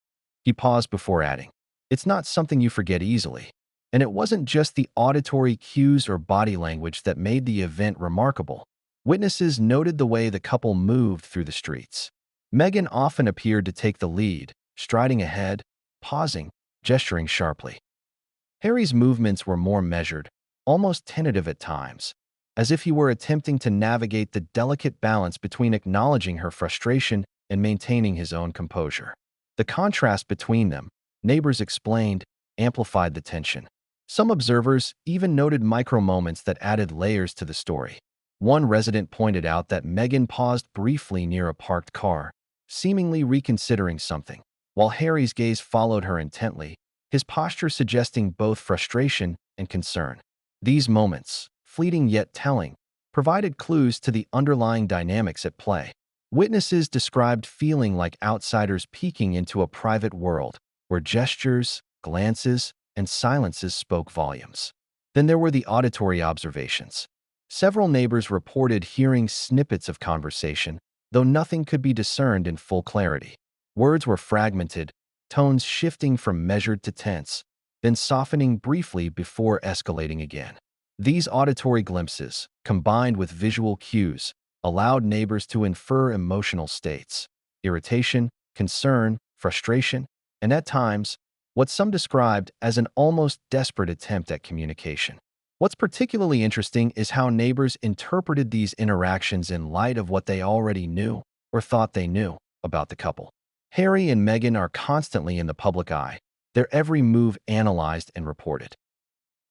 He paused before adding, "It's not something you forget easily." And it wasn't just the auditory cues or body language that made the event remarkable. Witnesses noted the way the couple moved through the streets. Meghan often appeared to take the lead, striding ahead, pausing, gesturing sharply. Harry's movements were more measured, almost tentative at times, as if he were attempting to navigate the delicate balance between acknowledging her frustration and maintaining his own composure. The contrast between them, neighbors explained, amplified the tension. Some observers even noted micro-moments that added layers to the story. One resident pointed out that Meghan paused briefly near a parked car, seemingly reconsidering something, while Harry's gaze followed her intently, his posture suggesting both frustration and concern. These moments, fleeting yet telling, provided clues to the underlying dynamics at play. Witnesses described feeling like outsiders peeking into a private world, where gestures, glances, and silences spoke volumes. Then there were the auditory observations. Several neighbors reported hearing snippets of conversation, though nothing could be discerned in full clarity. Words were fragmented, tones shifting from measured to tense, then softening briefly before escalating again. These auditory glimpses, combined with visual cues, allowed neighbors to infer emotional states: irritation, concern, frustration, and at times, what some described as an almost desperate attempt at communication. What's particularly interesting is how neighbors interpreted these interactions in light of what they already knew or thought they knew about the couple. Harry and Meghan are constantly in the public eye, their every move analyzed and reported.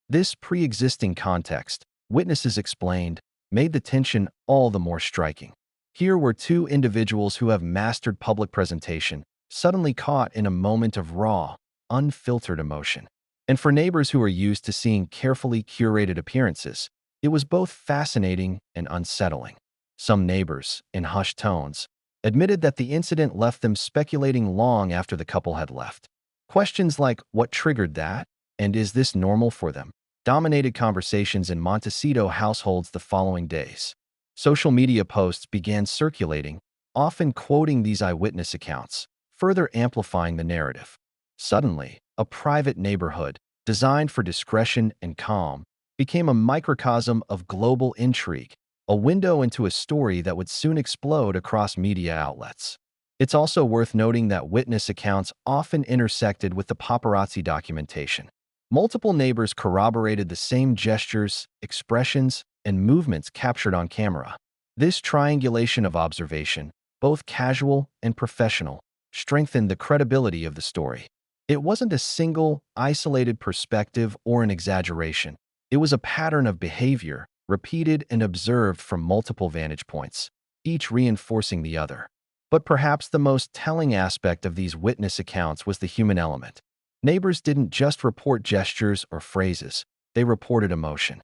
This pre-existing context, witnesses explained, made the tension all the more striking. Here were two individuals who have mastered public presentation, suddenly caught in a moment of raw, unfiltered emotion. And for neighbors who are used to seeing carefully curated appearances, it was both fascinating and unsettling. Some neighbors, in hushed tones, admitted that the incident left them speculating long after the couple had left. Questions like what triggered that, and is this normal for them, dominated conversations in Montecito households the following days. Social media posts began circulating, often quoting these eyewitness accounts, further amplifying the narrative. Suddenly, a private neighborhood, designed for discretion and calm, became a microcosm of global intrigue, a window into a story that would soon explode across media outlets. It's also worth noting that witness accounts often intersected with the paparazzi documentation. Multiple neighbors corroborated the same gestures, expressions, and movements captured on camera. This triangulation of observation, both casual and professional, strengthened the credibility of the story. It wasn't a single, isolated perspective or an exaggeration. It was a pattern of behavior, repeated and observed from multiple vantage points, each reinforcing the other. But perhaps the most telling aspect of these witness accounts was the human element. Neighbors didn't just report gestures or phrases, they reported emotion.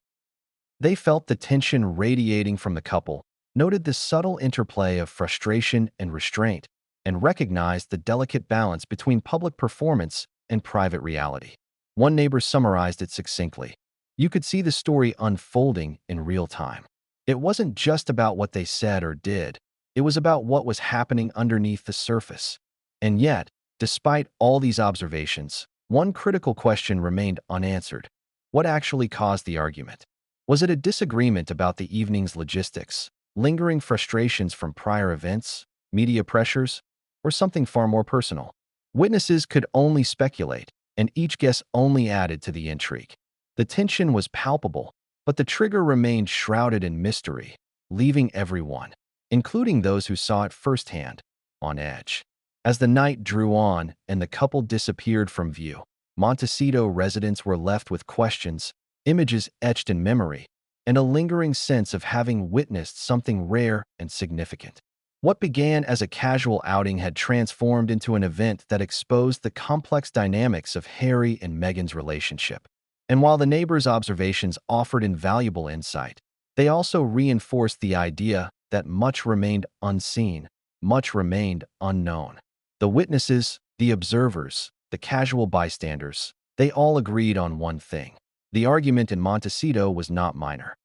They felt the tension radiating from the couple, noted the subtle interplay of frustration and restraint, and recognized the delicate balance between public performance and private reality. One neighbor summarized it succinctly. You could see the story unfolding in real time. It wasn't just about what they said or did, it was about what was happening underneath the surface. And yet, despite all these observations, one critical question remained unanswered. What actually caused the argument? Was it a disagreement about the evening's logistics, lingering frustrations from prior events, media pressures, or something far more personal? Witnesses could only speculate, and each guess only added to the intrigue. The tension was palpable, but the trigger remained shrouded in mystery, leaving everyone, including those who saw it firsthand, on edge. As the night drew on and the couple disappeared from view, Montecito residents were left with questions, images etched in memory, and a lingering sense of having witnessed something rare and significant. What began as a casual outing had transformed into an event that exposed the complex dynamics of Harry and Meghan's relationship. And while the neighbors' observations offered invaluable insight, they also reinforced the idea that much remained unseen, much remained unknown. The witnesses, the observers, the casual bystanders, they all agreed on one thing. The argument in Montecito was not minor.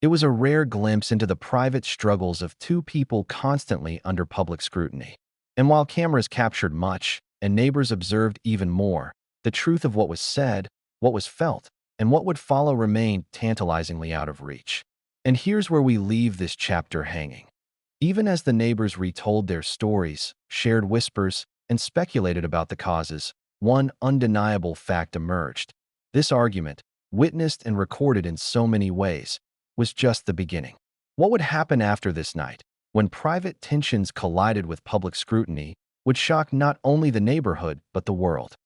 It was a rare glimpse into the private struggles of two people constantly under public scrutiny. And while cameras captured much, and neighbors observed even more, the truth of what was said, what was felt, and what would follow remained tantalizingly out of reach. And here's where we leave this chapter hanging. Even as the neighbors retold their stories, shared whispers, and speculated about the causes, one undeniable fact emerged. This argument, witnessed and recorded in so many ways, was just the beginning. What would happen after this night, when private tensions collided with public scrutiny, would shock not only the neighborhood but the world.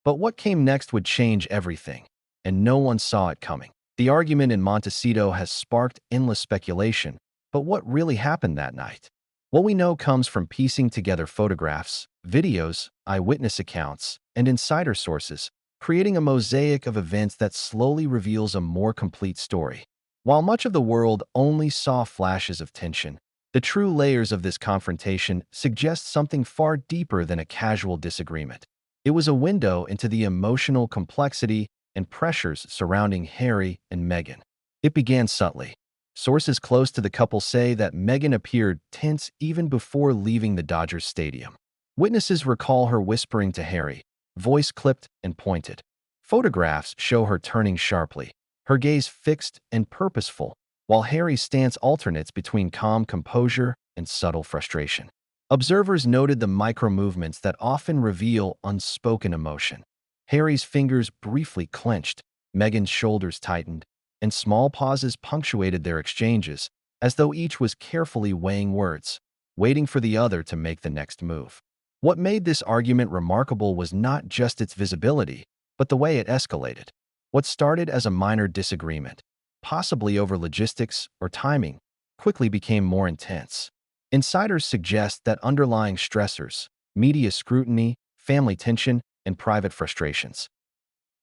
But what came next would change everything, and no one saw it coming. The argument in Montecito has sparked endless speculation, but what really happened that night? What we know comes from piecing together photographs, videos, eyewitness accounts, and insider sources, creating a mosaic of events that slowly reveals a more complete story. While much of the world only saw flashes of tension, the true layers of this confrontation suggest something far deeper than a casual disagreement. It was a window into the emotional complexity and pressures surrounding Harry and Meghan. It began subtly. Sources close to the couple say that Meghan appeared tense even before leaving the Dodgers stadium. Witnesses recall her whispering to Harry, voice clipped and pointed. Photographs show her turning sharply, her gaze fixed and purposeful, while Harry's stance alternates between calm composure and subtle frustration. Observers noted the micro-movements that often reveal unspoken emotion. Harry's fingers briefly clenched, Meghan's shoulders tightened, and small pauses punctuated their exchanges, as though each was carefully weighing words, waiting for the other to make the next move. What made this argument remarkable was not just its visibility, but the way it escalated. What started as a minor disagreement, possibly over logistics or timing, quickly became more intense. Insiders suggest that underlying stressors, media scrutiny, family tension, and private frustrations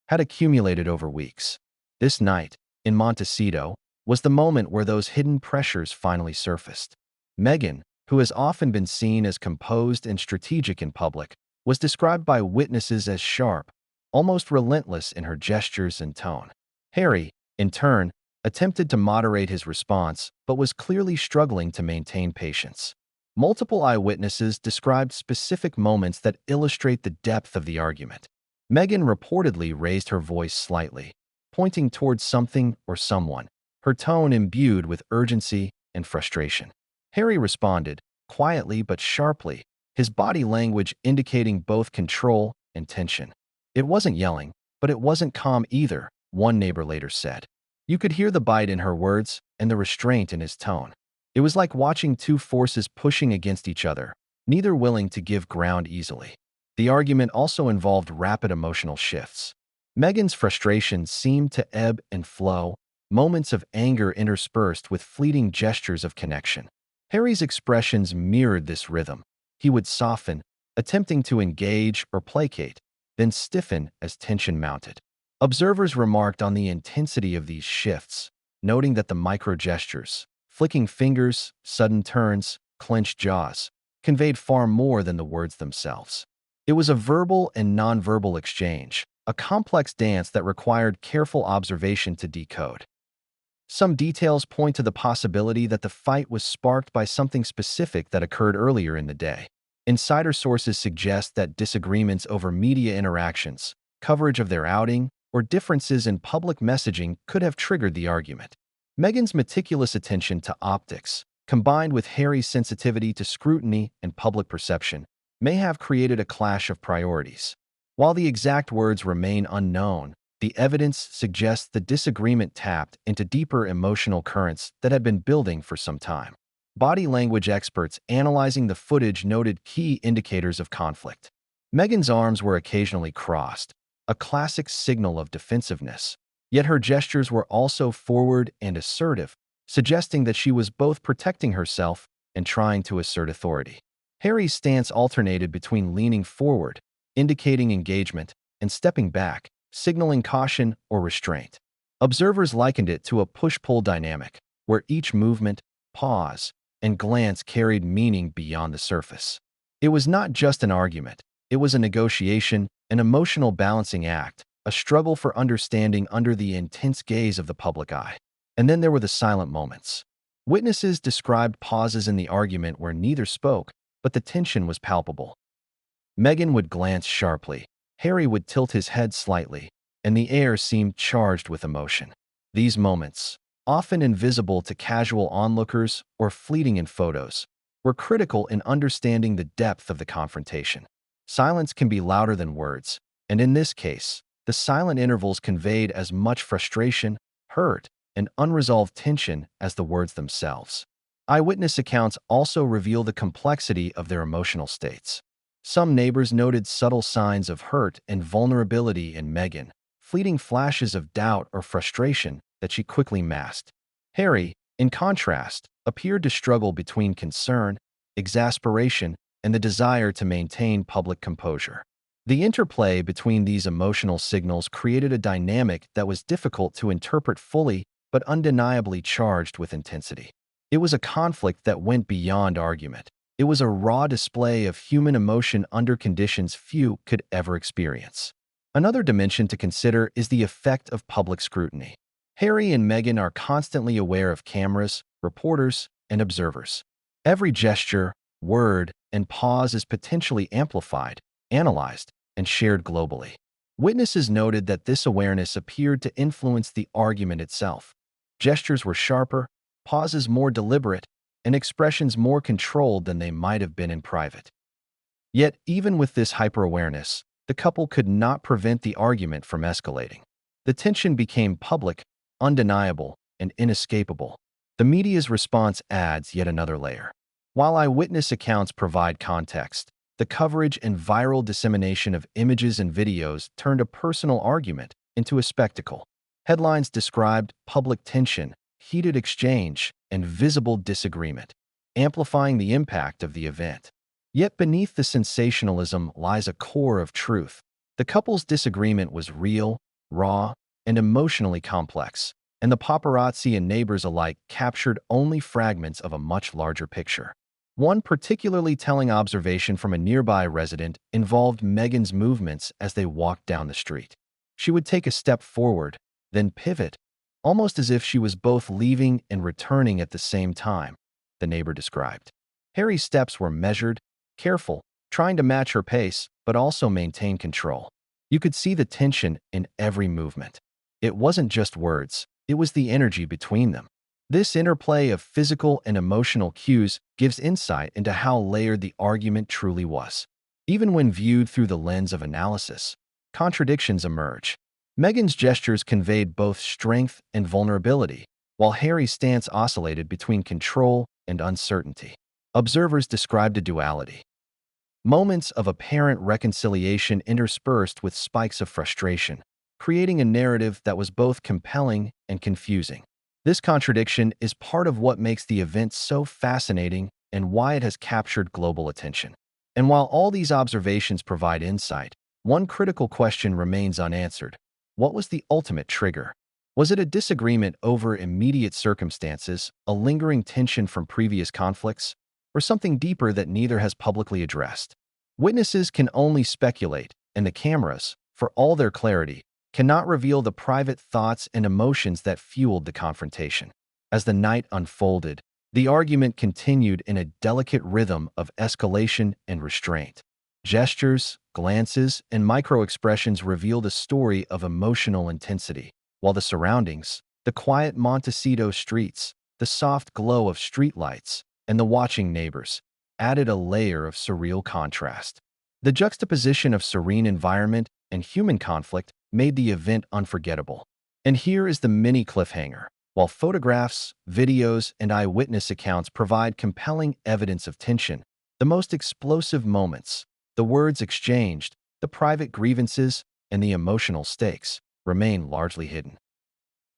had accumulated over weeks. This night, in Montecito, was the moment where those hidden pressures finally surfaced. Meghan, who has often been seen as composed and strategic in public, was described by witnesses as sharp, almost relentless in her gestures and tone. Harry, in turn, attempted to moderate his response but was clearly struggling to maintain patience. Multiple eyewitnesses described specific moments that illustrate the depth of the argument. Meghan reportedly raised her voice slightly, pointing towards something or someone, her tone imbued with urgency and frustration. Harry responded, quietly but sharply, his body language indicating both control and tension. It wasn't yelling, but it wasn't calm either, one neighbor later said. You could hear the bite in her words and the restraint in his tone. It was like watching two forces pushing against each other, neither willing to give ground easily. The argument also involved rapid emotional shifts. Meghan's frustration seemed to ebb and flow, moments of anger interspersed with fleeting gestures of connection. Harry's expressions mirrored this rhythm. He would soften, attempting to engage or placate, then stiffen as tension mounted. Observers remarked on the intensity of these shifts, noting that the micro-gestures, flicking fingers, sudden turns, clenched jaws, conveyed far more than the words themselves. It was a verbal and nonverbal exchange, a complex dance that required careful observation to decode. Some details point to the possibility that the fight was sparked by something specific that occurred earlier in the day. Insider sources suggest that disagreements over media interactions, coverage of their outing, or differences in public messaging could have triggered the argument. Meghan's meticulous attention to optics, combined with Harry's sensitivity to scrutiny and public perception, may have created a clash of priorities. While the exact words remain unknown, the evidence suggests the disagreement tapped into deeper emotional currents that had been building for some time. Body language experts analyzing the footage noted key indicators of conflict. Meghan's arms were occasionally crossed, a classic signal of defensiveness, yet her gestures were also forward and assertive, suggesting that she was both protecting herself and trying to assert authority. Harry's stance alternated between leaning forward, indicating engagement, and stepping back, signaling caution or restraint. Observers likened it to a push-pull dynamic, where each movement, pause, and glance carried meaning beyond the surface. It was not just an argument, it was a negotiation, an emotional balancing act, a struggle for understanding under the intense gaze of the public eye. And then there were the silent moments. Witnesses described pauses in the argument where neither spoke, but the tension was palpable. Meghan would glance sharply, Harry would tilt his head slightly, and the air seemed charged with emotion. These moments, often invisible to casual onlookers or fleeting in photos, were critical in understanding the depth of the confrontation. Silence can be louder than words, and in this case, the silent intervals conveyed as much frustration, hurt, and unresolved tension as the words themselves. Eyewitness accounts also reveal the complexity of their emotional states. Some neighbors noted subtle signs of hurt and vulnerability in Meghan, fleeting flashes of doubt or frustration that she quickly masked. Harry, in contrast, appeared to struggle between concern, exasperation, and the desire to maintain public composure. The interplay between these emotional signals created a dynamic that was difficult to interpret fully but undeniably charged with intensity. It was a conflict that went beyond argument. It was a raw display of human emotion under conditions few could ever experience. Another dimension to consider is the effect of public scrutiny. Harry and Meghan are constantly aware of cameras, reporters, and observers. Every gesture, word, and pause is potentially amplified, analyzed, and shared globally. Witnesses noted that this awareness appeared to influence the argument itself. Gestures were sharper, pauses more deliberate, and expressions more controlled than they might have been in private. Yet, even with this hyper-awareness, the couple could not prevent the argument from escalating. The tension became public, undeniable, and inescapable. The media's response adds yet another layer. While eyewitness accounts provide context, the coverage and viral dissemination of images and videos turned a personal argument into a spectacle. Headlines described public tension, heated exchange, and visible disagreement, amplifying the impact of the event. Yet beneath the sensationalism lies a core of truth. The couple's disagreement was real, raw, and emotionally complex, and the paparazzi and neighbors alike captured only fragments of a much larger picture. One particularly telling observation from a nearby resident involved Meghan's movements as they walked down the street. She would take a step forward, then pivot, almost as if she was both leaving and returning at the same time, the neighbor described. Harry's steps were measured, careful, trying to match her pace, but also maintain control. You could see the tension in every movement. It wasn't just words, it was the energy between them. This interplay of physical and emotional cues gives insight into how layered the argument truly was. Even when viewed through the lens of analysis, contradictions emerge. Meghan's gestures conveyed both strength and vulnerability, while Harry's stance oscillated between control and uncertainty. Observers described a duality. Moments of apparent reconciliation interspersed with spikes of frustration, creating a narrative that was both compelling and confusing. This contradiction is part of what makes the event so fascinating and why it has captured global attention. And while all these observations provide insight, one critical question remains unanswered. What was the ultimate trigger? Was it a disagreement over immediate circumstances, a lingering tension from previous conflicts, or something deeper that neither has publicly addressed? Witnesses can only speculate, and the cameras, for all their clarity, cannot reveal the private thoughts and emotions that fueled the confrontation. As the night unfolded, the argument continued in a delicate rhythm of escalation and restraint. Gestures, glances, and micro-expressions revealed a story of emotional intensity, while the surroundings, the quiet Montecito streets, the soft glow of streetlights, and the watching neighbors, added a layer of surreal contrast. The juxtaposition of serene environment and human conflict made the event unforgettable. And here is the mini cliffhanger. While photographs, videos, and eyewitness accounts provide compelling evidence of tension, the most explosive moments, the words exchanged, the private grievances, and the emotional stakes, remain largely hidden.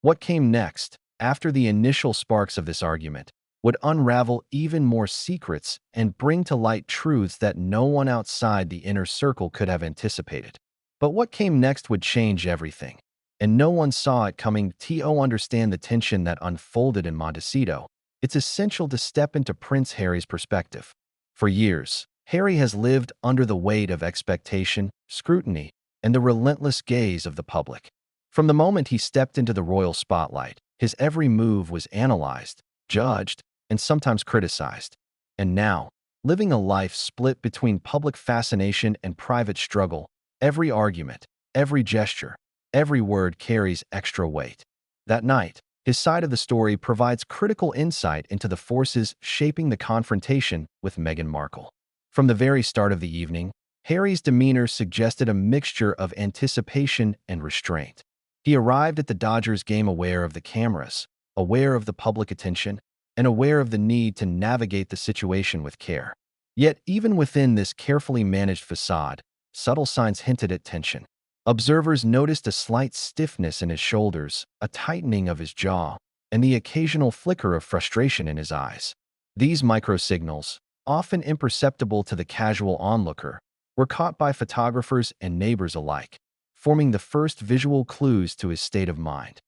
What came next, after the initial sparks of this argument, would unravel even more secrets and bring to light truths that no one outside the inner circle could have anticipated. But what came next would change everything, and no one saw it coming. To understand the tension that unfolded in Montecito, it's essential to step into Prince Harry's perspective. For years, Harry has lived under the weight of expectation, scrutiny, and the relentless gaze of the public. From the moment he stepped into the royal spotlight, his every move was analyzed, judged, and sometimes criticized. And now, living a life split between public fascination and private struggle, every argument, every gesture, every word carries extra weight. That night, His side of the story provides critical insight into the forces shaping the confrontation with Meghan Markle. From the very start of the evening, Harry's demeanor suggested a mixture of anticipation and restraint. He arrived at the Dodgers game aware of the cameras, aware of the public attention, and aware of the need to navigate the situation with care. Yet, even within this carefully managed facade, subtle signs hinted at tension. Observers noticed a slight stiffness in his shoulders, a tightening of his jaw, and the occasional flicker of frustration in his eyes. These microsignals, often imperceptible to the casual onlooker, were caught by photographers and neighbors alike, forming the first visual clues to his state of mind.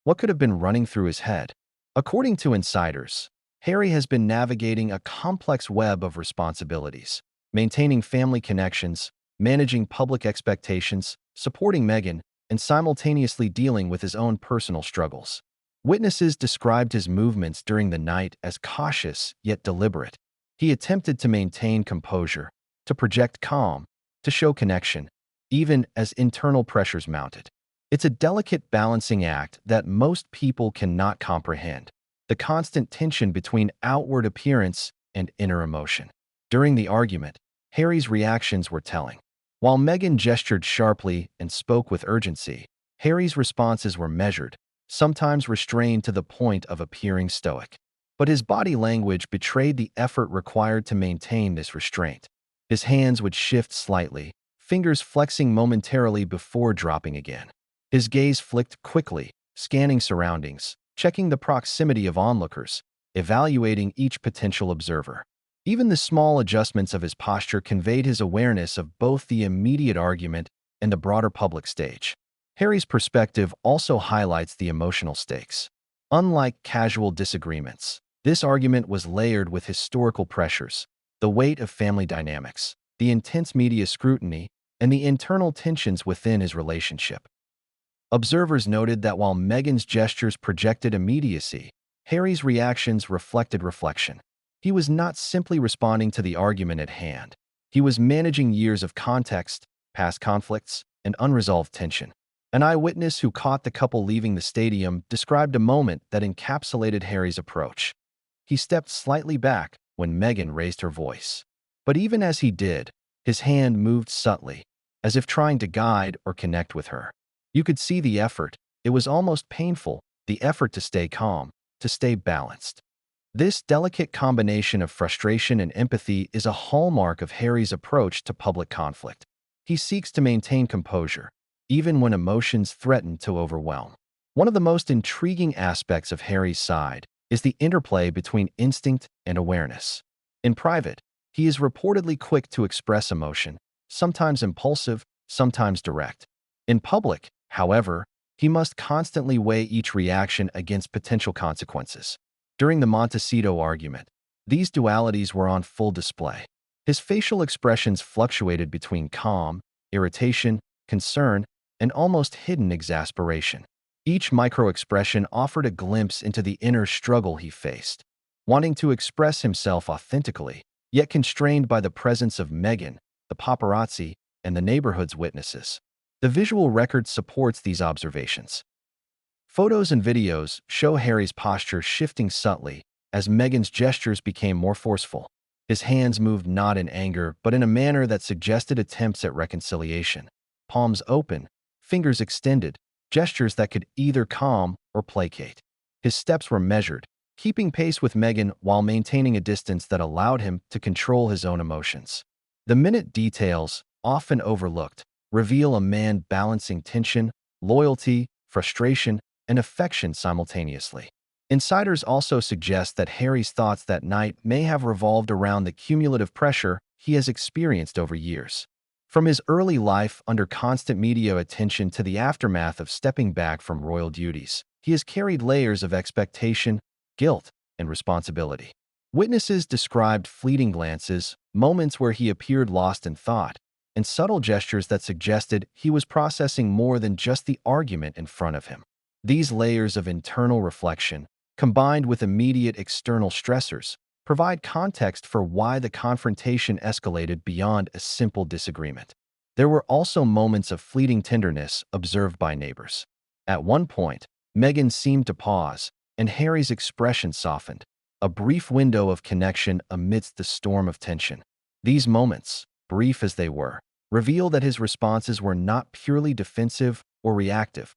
What could have been running through his head? According to insiders, Harry has been navigating a complex web of responsibilities, maintaining family connections, managing public expectations, supporting Meghan, and simultaneously dealing with his own personal struggles. Witnesses described his movements during the night as cautious yet deliberate. He attempted to maintain composure, to project calm, to show connection, even as internal pressures mounted. It's a delicate balancing act that most people cannot comprehend, the constant tension between outward appearance and inner emotion. During the argument, Harry's reactions were telling. While Meghan gestured sharply and spoke with urgency, Harry's responses were measured, sometimes restrained to the point of appearing stoic. But his body language betrayed the effort required to maintain this restraint. His hands would shift slightly, fingers flexing momentarily before dropping again. His gaze flicked quickly, scanning surroundings, checking the proximity of onlookers, evaluating each potential observer. Even the small adjustments of his posture conveyed his awareness of both the immediate argument and the broader public stage. Harry's perspective also highlights the emotional stakes. Unlike casual disagreements, this argument was layered with historical pressures, the weight of family dynamics, the intense media scrutiny, and the internal tensions within his relationship. Observers noted that while Meghan's gestures projected immediacy, Harry's reactions reflected reflection. He was not simply responding to the argument at hand. He was managing years of context, past conflicts, and unresolved tension. An eyewitness who caught the couple leaving the stadium described a moment that encapsulated Harry's approach. He stepped slightly back when Meghan raised her voice. But even as he did, his hand moved subtly, as if trying to guide or connect with her. You could see the effort. It was almost painful, the effort to stay calm, to stay balanced. This delicate combination of frustration and empathy is a hallmark of Harry's approach to public conflict. He seeks to maintain composure, even when emotions threaten to overwhelm. One of the most intriguing aspects of Harry's side is the interplay between instinct and awareness. In private, he is reportedly quick to express emotion, sometimes impulsive, sometimes direct. In public, however, he must constantly weigh each reaction against potential consequences. During the Montecito argument, these dualities were on full display. His facial expressions fluctuated between calm, irritation, concern, and almost hidden exasperation. Each micro-expression offered a glimpse into the inner struggle he faced, wanting to express himself authentically, yet constrained by the presence of Meghan, the paparazzi, and the neighborhood's witnesses. The visual record supports these observations. Photos and videos show Harry's posture shifting subtly as Meghan's gestures became more forceful. His hands moved not in anger, but in a manner that suggested attempts at reconciliation. Palms open, fingers extended, gestures that could either calm or placate. His steps were measured, keeping pace with Meghan while maintaining a distance that allowed him to control his own emotions. The minute details, often overlooked, reveal a man balancing tension, loyalty, frustration, and affection simultaneously. Insiders also suggest that Harry's thoughts that night may have revolved around the cumulative pressure he has experienced over years. From his early life under constant media attention to the aftermath of stepping back from royal duties, he has carried layers of expectation, guilt, and responsibility. Witnesses described fleeting glances, moments where he appeared lost in thought, and subtle gestures that suggested he was processing more than just the argument in front of him. These layers of internal reflection, combined with immediate external stressors, provide context for why the confrontation escalated beyond a simple disagreement. There were also moments of fleeting tenderness observed by neighbors. At one point, Meghan seemed to pause, and Harry's expression softened, a brief window of connection amidst the storm of tension. These moments, brief as they were, reveal that his responses were not purely defensive or reactive.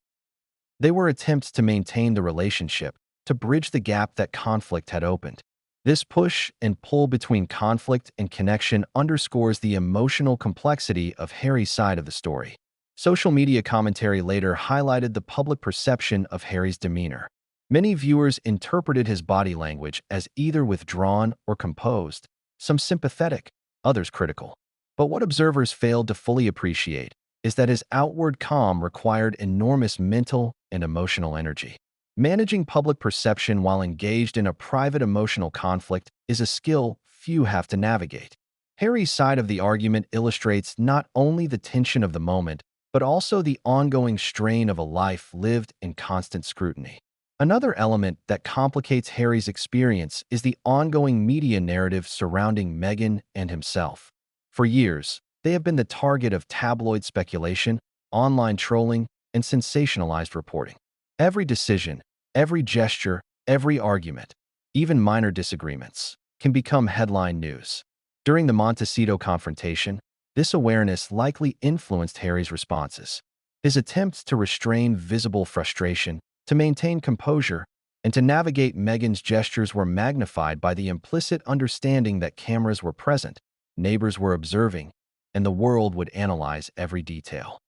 They were attempts to maintain the relationship, to bridge the gap that conflict had opened. This push and pull between conflict and connection underscores the emotional complexity of Harry's side of the story. Social media commentary later highlighted the public perception of Harry's demeanor. Many viewers interpreted his body language as either withdrawn or composed, some sympathetic, others critical. But what observers failed to fully appreciate is that his outward calm required enormous mental and emotional energy. Managing public perception while engaged in a private emotional conflict is a skill few have to navigate. Harry's side of the argument illustrates not only the tension of the moment, but also the ongoing strain of a life lived in constant scrutiny. Another element that complicates Harry's experience is the ongoing media narrative surrounding Meghan and himself. For years, they have been the target of tabloid speculation, online trolling, and sensationalized reporting. Every decision, every gesture, every argument, even minor disagreements, can become headline news. During the Montecito confrontation, this awareness likely influenced Harry's responses. His attempts to restrain visible frustration, to maintain composure, and to navigate Meghan's gestures were magnified by the implicit understanding that cameras were present, neighbors were observing, and the world would analyze every detail.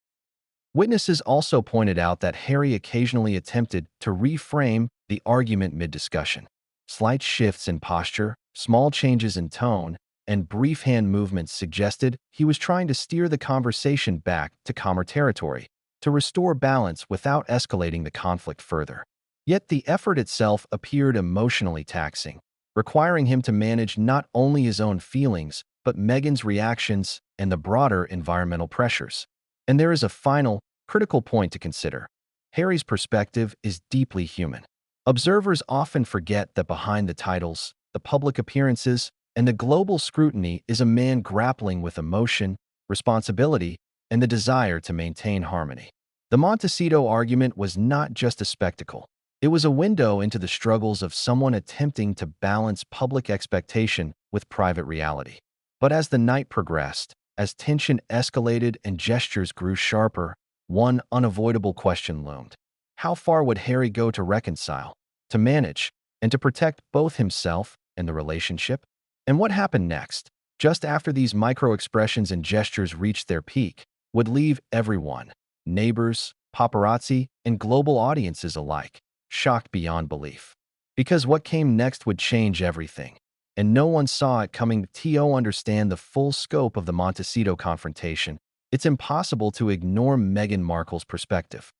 Witnesses also pointed out that Harry occasionally attempted to reframe the argument mid-discussion. Slight shifts in posture, small changes in tone, and brief hand movements suggested he was trying to steer the conversation back to calmer territory, to restore balance without escalating the conflict further. Yet the effort itself appeared emotionally taxing, requiring him to manage not only his own feelings, but Meghan's reactions and the broader environmental pressures. And there is a final, critical point to consider. Harry's perspective is deeply human. Observers often forget that behind the titles, the public appearances, and the global scrutiny is a man grappling with emotion, responsibility, and the desire to maintain harmony. The Montecito argument was not just a spectacle. It was a window into the struggles of someone attempting to balance public expectation with private reality. But as the night progressed, as tension escalated and gestures grew sharper, one unavoidable question loomed. How far would Harry go to reconcile, to manage, and to protect both himself and the relationship? And what happened next, just after these micro-expressions and gestures reached their peak, would leave everyone, neighbors, paparazzi, and global audiences alike, shocked beyond belief. Because what came next would change everything. And no one saw it coming. To understand the full scope of the Montecito confrontation, it's impossible to ignore Meghan Markle's perspective.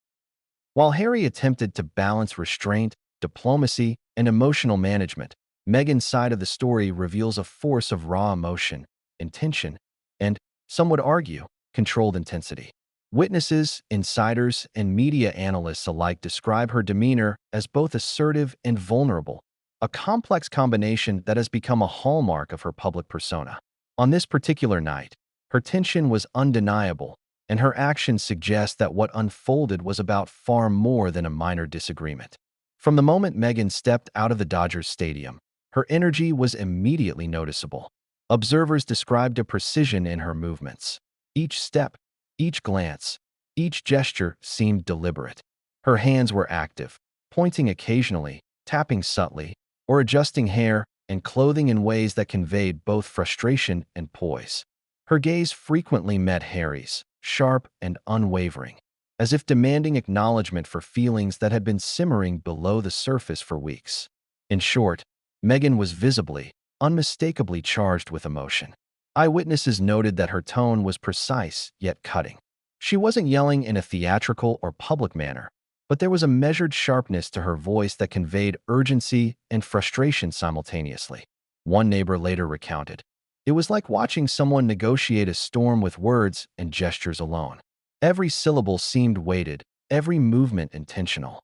While Harry attempted to balance restraint, diplomacy, and emotional management, Meghan's side of the story reveals a force of raw emotion, intention, and, some would argue, controlled intensity. Witnesses, insiders, and media analysts alike describe her demeanor as both assertive and vulnerable, a complex combination that has become a hallmark of her public persona. On this particular night, her tension was undeniable, and her actions suggest that what unfolded was about far more than a minor disagreement. From the moment Meghan stepped out of the Dodgers stadium, her energy was immediately noticeable. Observers described a precision in her movements. Each step, each glance, each gesture seemed deliberate. Her hands were active, pointing occasionally, tapping subtly, or adjusting hair and clothing in ways that conveyed both frustration and poise. Her gaze frequently met Harry's, sharp and unwavering, as if demanding acknowledgement for feelings that had been simmering below the surface for weeks. In short, Meghan was visibly, unmistakably charged with emotion. Eyewitnesses noted that her tone was precise yet cutting. She wasn't yelling in a theatrical or public manner, but there was a measured sharpness to her voice that conveyed urgency and frustration simultaneously. One neighbor later recounted, "It was like watching someone negotiate a storm with words and gestures alone. Every syllable seemed weighted, every movement intentional.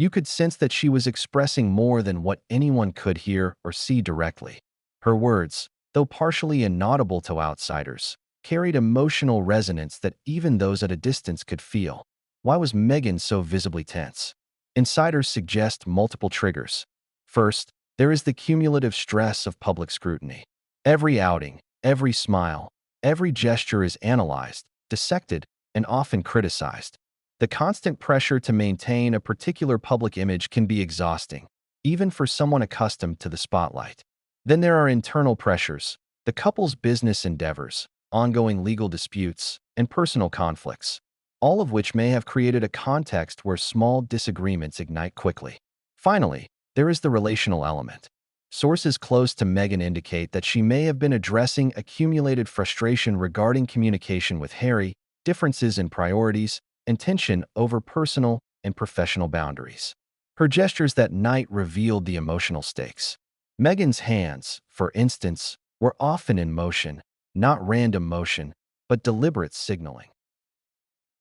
You could sense that she was expressing more than what anyone could hear or see directly. Her words, though partially inaudible to outsiders, carried emotional resonance that even those at a distance could feel. Why was Meghan so visibly tense? Insiders suggest multiple triggers. First, there is the cumulative stress of public scrutiny. Every outing, every smile, every gesture is analyzed, dissected, and often criticized. The constant pressure to maintain a particular public image can be exhausting, even for someone accustomed to the spotlight. Then there are internal pressures, the couple's business endeavors, ongoing legal disputes, and personal conflicts, all of which may have created a context where small disagreements ignite quickly. Finally, there is the relational element. Sources close to Meghan indicate that she may have been addressing accumulated frustration regarding communication with Harry, differences in priorities, and tension over personal and professional boundaries. Her gestures that night revealed the emotional stakes. Meghan's hands, for instance, were often in motion, not random motion, but deliberate signaling.